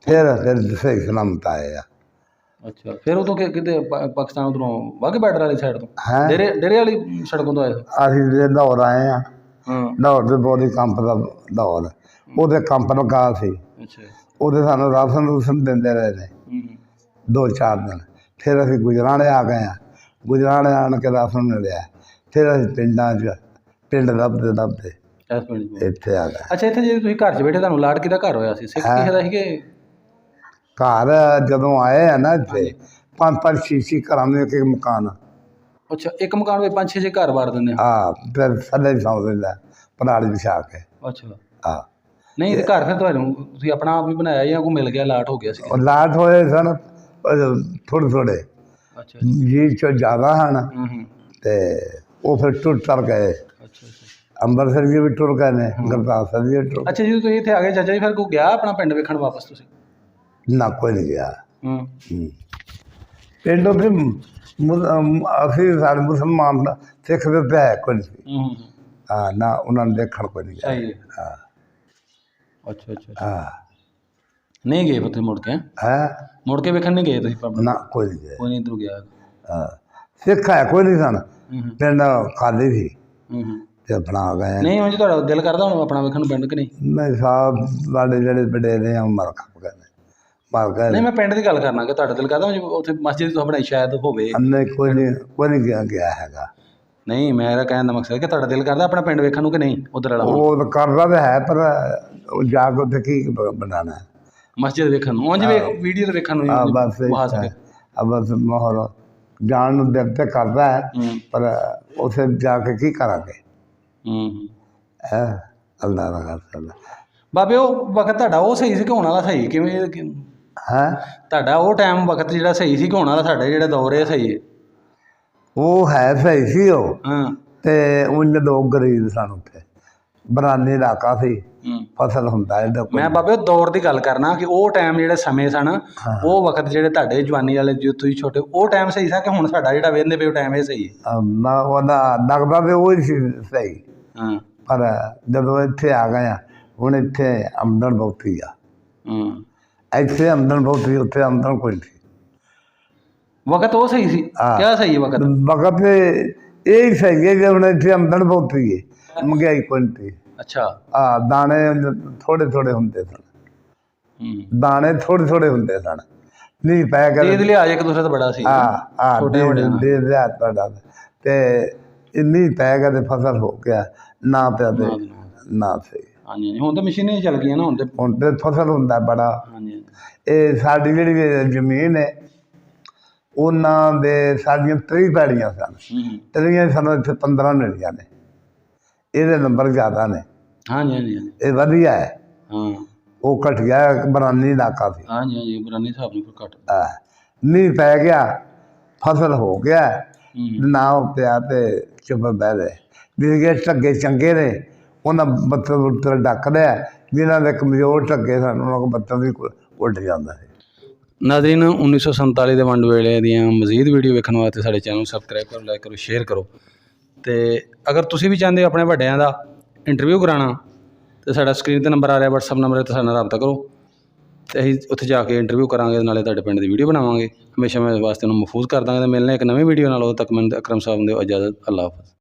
ਫਿਰ ਸਹੀ ਸਲਾਮਤ ਆਏ ਆ।
ਅੱਛਾ, ਫਿਰ ਉਦੋਂ ਕਿਤੇ ਪਾਕਿਸਤਾਨ ਉਧਰੋਂ ਵਾਘੇ ਬਾਰਡਰ ਵਾਲੀ ਸਾਈਡ ਤੋਂ
ਹੈਂ?
ਡੇਰੇ ਵਾਲੀ ਸੜਕੋਂ ਤੋਂ ਆਏ?
ਅਸੀਂ ਜੇ ਲਾਹੌਰ ਆਏ ਆ,
ਹਾਂ।
ਲਾਹੌਰ ਦੇ ਬੋਡੀ ਕੰਪ ਦਾ ਲਾਹੌਰ, ਉਹਦੇ ਕੰਪ ਲਗਾ ਸੀ।
ਅੱਛਾ।
ਉਹਦੇ ਸਾਨੂੰ ਰਾਸ਼ਨ ਰੂਸ਼ਨ ਦਿੰਦੇ ਰਹੇ ਨੇ 2-4 ਦਿਨ। ਫਿਰ ਅਸੀਂ ਗੁਜਰਾਣੇ ਆ ਗਏ ਆ, ਗੁਜਰਾਣੇ ਆਣ ਕੇ ਰਾਸ਼ਨ ਮਿਲਿਆ। ਫਿਰ ਅਸੀਂ ਪਿੰਡ ਲੱਭਦੇ ਇੱਥੇ ਆ ਗਏ।
ਅੱਛਾ, ਇੱਥੇ ਜੇ ਤੁਸੀਂ ਘਰ 'ਚ ਬੈਠੇ ਤੁਹਾਨੂੰ ਲਾੜ ਕਿਹਦਾ ਘਰ ਹੋਇਆ ਸੀ? ਸਿੱਖ ਕਿਸੇ ਦਾ ਸੀ ਕਿ?
ਘਰ ਜਦੋਂ ਆਏ ਆ ਨਾ ਇੱਥੇ 5-5 6 ਘਰਾਂ ਨੂੰ ਇੱਕ ਮਕਾਨ।
ਅੱਛਾ, ਇੱਕ ਮਕਾਨ ਵਿੱਚ 5-6 ਘਰ ਵਾਰ ਦਿੰਦੇ ਆ?
ਫਿਰ ਥੱਲੇ ਸੌਂ ਦਿੰਦਾ ਪਰਾਲੀ ਵਿਛਾ ਕੇ।
ਅੱਛਾ। ਨਹੀਂ ਤੇ ਘਰ ਫਿਰ ਤੁਹਾਨੂੰ ਤੁਸੀਂ ਆਪਣਾ ਆਪ ਹੀ ਬਣਾਇਆ ਜਾਂ ਕੋਈ ਮਿਲ ਗਿਆ ਲਾਟ ਹੋ ਗਿਆ ਸੀ?
ਉਹ ਲਾਟ ਹੋਏ ਸਨ ਥੋੜ੍ਹੇ।
ਅੱਛਾ
ਜੀ ਚੋਂ ਜ਼ਿਆਦਾ ਹਨ ਤੇ ਉਹ ਫਿਰ ਟੁਰ ਗਏ।
ਅੱਛਾ।
ਅੰਮ੍ਰਿਤਸਰ ਜੀ ਵੀ ਟੁਰ ਗਏ ਨੇ, ਗੁਰਦਾਸ ਸਾਹਿਬ ਜੀ ਵੀ ਟੁਰ।
ਅੱਛਾ, ਜਦੋਂ ਤੁਸੀਂ ਇੱਥੇ ਆ ਗਏ ਚਾਚਾ ਜੀ, ਫਿਰ ਕੋਈ ਗਿਆ ਆਪਣਾ ਪਿੰਡ ਵੇਖਣ ਵਾਪਸ ਤੁਸੀਂ?
ਨਾ, ਕੋਈ ਨਹੀਂ ਗਿਆ। ਪਿੰਡ ਉੱਥੇ ਅਸੀਂ ਸਾਡੇ ਮੁਸਲਮਾਨ ਦਾ ਸਿੱਖ ਦੇ ਉੱਤੇ ਹੈ ਕੋਈ ਨਹੀਂ। ਨਾ ਉਹਨਾਂ ਨੂੰ ਦੇਖਣ ਕੋਈ ਨਹੀਂ ਗਿਆ।
ਅੱਛਾ। ਨਹੀਂ ਗਏ ਉੱਥੇ ਮੁੜ ਕੇ? ਮੁੜ ਕੇ ਵੇਖਣ ਨਹੀਂ ਗਏ ਤੁਸੀਂ?
ਨਾ, ਕੋਈ ਨਹੀਂ ਗਿਆ।
ਕੋਈ ਨਹੀਂ ਇੱਧਰ ਗਿਆ।
ਸਿੱਖ ਹੈ ਕੋਈ ਨਹੀਂ ਸਨ, ਪਿੰਡ ਖਾਲੀ ਸੀ ਤੇ ਆਪਣਾ ਆ ਗਏ।
ਨਹੀਂ ਉਂਝ ਤੁਹਾਡਾ ਦਿਲ ਕਰਦਾ ਹੁਣ ਆਪਣਾ ਵੇਖਣ ਨੂੰ ਪਿੰਡ ਕਿ ਨਹੀਂ?
ਨਹੀਂ ਸਾਹਿਬ, ਸਾਡੇ ਜਿਹੜੇ ਵਡੇਰੇ ਆ ਮਰ ਖੱਪ ਗਏ ਨੇ, ਮਰ ਗਏ।
ਨਹੀਂ, ਮੈਂ ਪਿੰਡ ਦੀ ਗੱਲ ਕਰਨਾ ਕਿ ਤੁਹਾਡਾ ਦਿਲ ਕਰਦਾ ਉੱਥੇ ਮਸਜਿਦ ਤੋਂ ਬਣਾਈ ਸ਼ਾਇਦ ਹੋਵੇ?
ਨਹੀਂ, ਕੋਈ ਨਹੀਂ ਗਿਆ ਹੈਗਾ।
ਨਹੀਂ, ਮੇਰਾ ਕਹਿਣ ਦਾ ਮਕਸਦ ਕਿ ਤੁਹਾਡਾ ਦਿਲ ਕਰਦਾ ਆਪਣਾ ਪਿੰਡ ਵੇਖਣ ਨੂੰ ਕਿ ਨਹੀਂ? ਉੱਧਰ ਵਾਲਾ
ਉਹ ਕਰਦਾ ਤਾਂ ਹੈ, ਪਰ ਉਹ ਜਾ ਕੇ ਉੱਥੇ ਕੀ ਬਣਾਉਣਾ?
ਮਸਜਿਦ ਵੇਖਣ ਨੂੰ? ਉਂਝ ਵੀਡੀਓ ਤੇ ਵੇਖਣ ਨੂੰ?
ਬਸ ਮਾਹੌਲ ਜਾਣ ਨੂੰ ਦਿਲ ਤੇ ਕਰਦਾ ਹੈ, ਪਰ ਉੱਥੇ ਜਾ ਕੇ ਕੀ ਕਰਾਂਗੇ? ਅੱਲਾ ਦਾ ਕਰਦਾ।
ਬਾਬੇ, ਉਹ ਵਕਤ ਤੁਹਾਡਾ ਉਹ ਸਹੀ ਸੀ ਕਿ ਹੋਣ ਵਾਲਾ ਸਹੀ? ਕਿਵੇਂ
ਹੈ
ਤੁਹਾਡਾ ਉਹ ਟਾਈਮ ਵਕਤ ਜਿਹੜਾ ਸਹੀ ਸੀ ਕਿ ਹੋਣ ਵਾਲਾ ਸਾਡਾ ਜਿਹੜਾ ਦੌਰ ਹੈ ਸਹੀ ਹੈ?
ਉਹ ਹੈ ਸਹੀ ਸੀ ਉਹ। ਤੇ ਉਂਝ ਲੋਕ ਗਰੀਬ ਸਨ, ਉੱਥੇ ਬਰਾਨੀ ਇਲਾਕਾ ਸੀ, ਫਸਲ ਹੁੰਦਾ ਇਹਦਾ।
ਮੈਂ ਬਾਬੇ ਦੌਰ ਦੀ ਗੱਲ ਕਰਨਾ ਕਿ ਉਹ ਟਾਈਮ ਜਿਹੜੇ ਸਮੇਂ ਸਨ, ਉਹ ਵਕਤ ਜਿਹੜੇ ਤੁਹਾਡੇ ਜਵਾਨੀ ਵਾਲੇ ਜੋ ਤੁਸੀਂ ਛੋਟੇ, ਉਹ ਟਾਈਮ ਸਹੀ ਸੀ ਕਿ ਹੁਣ ਸਾਡਾ ਜਿਹੜਾ ਵੇਖਦੇ ਪਏ ਉਹ ਟਾਈਮ ਇਹ ਸਹੀ ਹੈ?
ਉਹਦਾ ਲੱਗਦਾ ਤੇ ਉਹ ਹੀ ਸੀ ਸਹੀ, ਪਰ ਜਦੋਂ ਇੱਥੇ ਆ ਗਏ ਆ ਹੁਣ ਇੱਥੇ ਆਮਦਨ ਬਹੁਤੀ ਆ। ਇੱਥੇ ਆਮਦਨ ਬਹੁਤੀ, ਉੱਥੇ ਆਮਦਨ ਕੋਈ ਨਹੀਂ।
ਵਕਤ ਉਹ ਸਹੀ ਸੀ? ਕਿਆ ਸਹੀ ਹੈ ਵਕਤ?
ਵਕਤ ਇਹ ਹੀ ਸਹੀ ਹੈ ਜੇ ਹੁਣ ਇੱਥੇ ਆਮਦਨ ਬਹੁਤੀ ਹੈ, ਮਹਿੰਗਾਈ ਕੋਈ ਨਹੀਂ।
ਅੱਛਾ।
ਦਾਣੇ ਥੋੜੇ ਹੁੰਦੇ ਸਨ, ਦਾਣੇ ਥੋੜੇ ਹੁੰਦੇ ਸਨ। ਨਹੀਂ ਪੈ ਗਿਆ
ਲਿਹਾਜ਼ ਇੱਕ ਦੂਸਰੇ ਤੋਂ ਬੜਾ ਸੀ।
ਦੇ ਲਿਆ ਤੁਹਾਡਾ ਤੇ ਇੰਨੀ ਪੈ ਗਿਆ ਤੇ ਫਸਲ ਹੋ ਗਿਆ ਨਾ ਪਿਆ ਤੇ ਨਾ ਸਹੀ।
ਹਾਂਜੀ, ਹੁਣ ਤਾਂ ਮਸ਼ੀਨਾਂ ਚੱਲ ਗਈਆਂ ਨਾ,
ਹੁਣ ਤੇ ਫਸਲ ਹੁੰਦਾ ਬੜਾ। ਇਹ ਸਾਡੀ ਜਿਹੜੀ ਜ਼ਮੀਨ ਹੈ ਉਹਨਾਂ ਦੇ ਸਾਡੀਆਂ 30 ਪੈੜੀਆਂ ਸਨ, 30 ਸਾਨੂੰ ਇੱਥੇ 15 ਮਿਲੀਆਂ ਨੇ। ਇਹਦੇ ਨੰਬਰ ਜ਼ਿਆਦਾ ਨੇ। ਇਹ ਵਧੀਆ ਹੈ। ਉਹ ਘਟ ਗਿਆ, ਬਰਾਨੀ ਇਲਾਕਾ ਸੀ।
ਬਰਾਨੀ ਸਾਹਿਬ ਨੂੰ ਘੱਟ
ਮੀਂਹ ਪੈ ਗਿਆ, ਫਸਲ ਹੋ ਗਿਆ, ਨਾ ਪਿਆ ਤੇ ਚੁੱਪ ਬਹਿ ਰਹੇ। ਜਿਹੜੇ ਢੱਗੇ ਚੰਗੇ ਨੇ ਉਹਨਾਂ ਬੱਤਰ ਢੱਕ ਲਿਆ, ਜਿਹਨਾਂ ਦੇ ਕਮਜ਼ੋਰ ਢੱਗੇ ਸਨ ਉਹਨਾਂ ਕੋਲ ਬੱਤਰ ਵੀ ਉੱਡ ਜਾਂਦਾ ਸੀ।
ਨਾਜ਼ਰੀਨ, 1947 ਦੇ ਵੰਡ ਵੇਲੇ ਦੀਆਂ ਮਜ਼ੀਦ ਵੀਡੀਓ ਵੇਖਣ ਵਾਸਤੇ ਸਾਡੇ ਚੈਨਲ ਨੂੰ ਸਬਸਕ੍ਰਾਈਬ ਕਰੋ, ਲਾਈਕ ਕਰੋ, ਸ਼ੇਅਰ ਕਰੋ। ਅਤੇ ਅਗਰ ਤੁਸੀਂ ਵੀ ਚਾਹੁੰਦੇ ਹੋ ਆਪਣੇ ਵੱਡਿਆਂ ਦਾ ਇੰਟਰਵਿਊ ਕਰਾਉਣਾ ਤਾਂ ਸਾਡਾ ਸਕਰੀਨ 'ਤੇ ਨੰਬਰ ਆ ਰਿਹਾ, WhatsApp ਨੰਬਰ 'ਤੇ ਸਾਡੇ ਨਾਲ ਰਾਬਤਾ ਕਰੋ ਅਤੇ ਅਸੀਂ ਉੱਥੇ ਜਾ ਕੇ ਇੰਟਰਵਿਊ ਕਰਾਂਗੇ, ਨਾਲੇ ਤੁਹਾਡੇ ਪਿੰਡ ਦੀ ਵੀਡੀਓ ਬਣਾਵਾਂਗੇ। ਹਮੇਸ਼ਾ ਮੈਂ ਵਾਸਤੇ ਉਹਨੂੰ ਮਹਿਫੂਜ਼ ਕਰ ਦਾਂਗੇ। ਤਾਂ ਮਿਲਣਾ ਇੱਕ ਨਵੀਂ ਵੀਡੀਓ ਨਾਲ। ਉਦੋਂ ਤੱਕ ਮੈਨੂੰ ਅਕਰਮ ਸਾਹਿਬ ਦਿਓ ਇਜਾਜ਼ਤ। ਅੱਲਾ ਹਾਫਿਜ਼।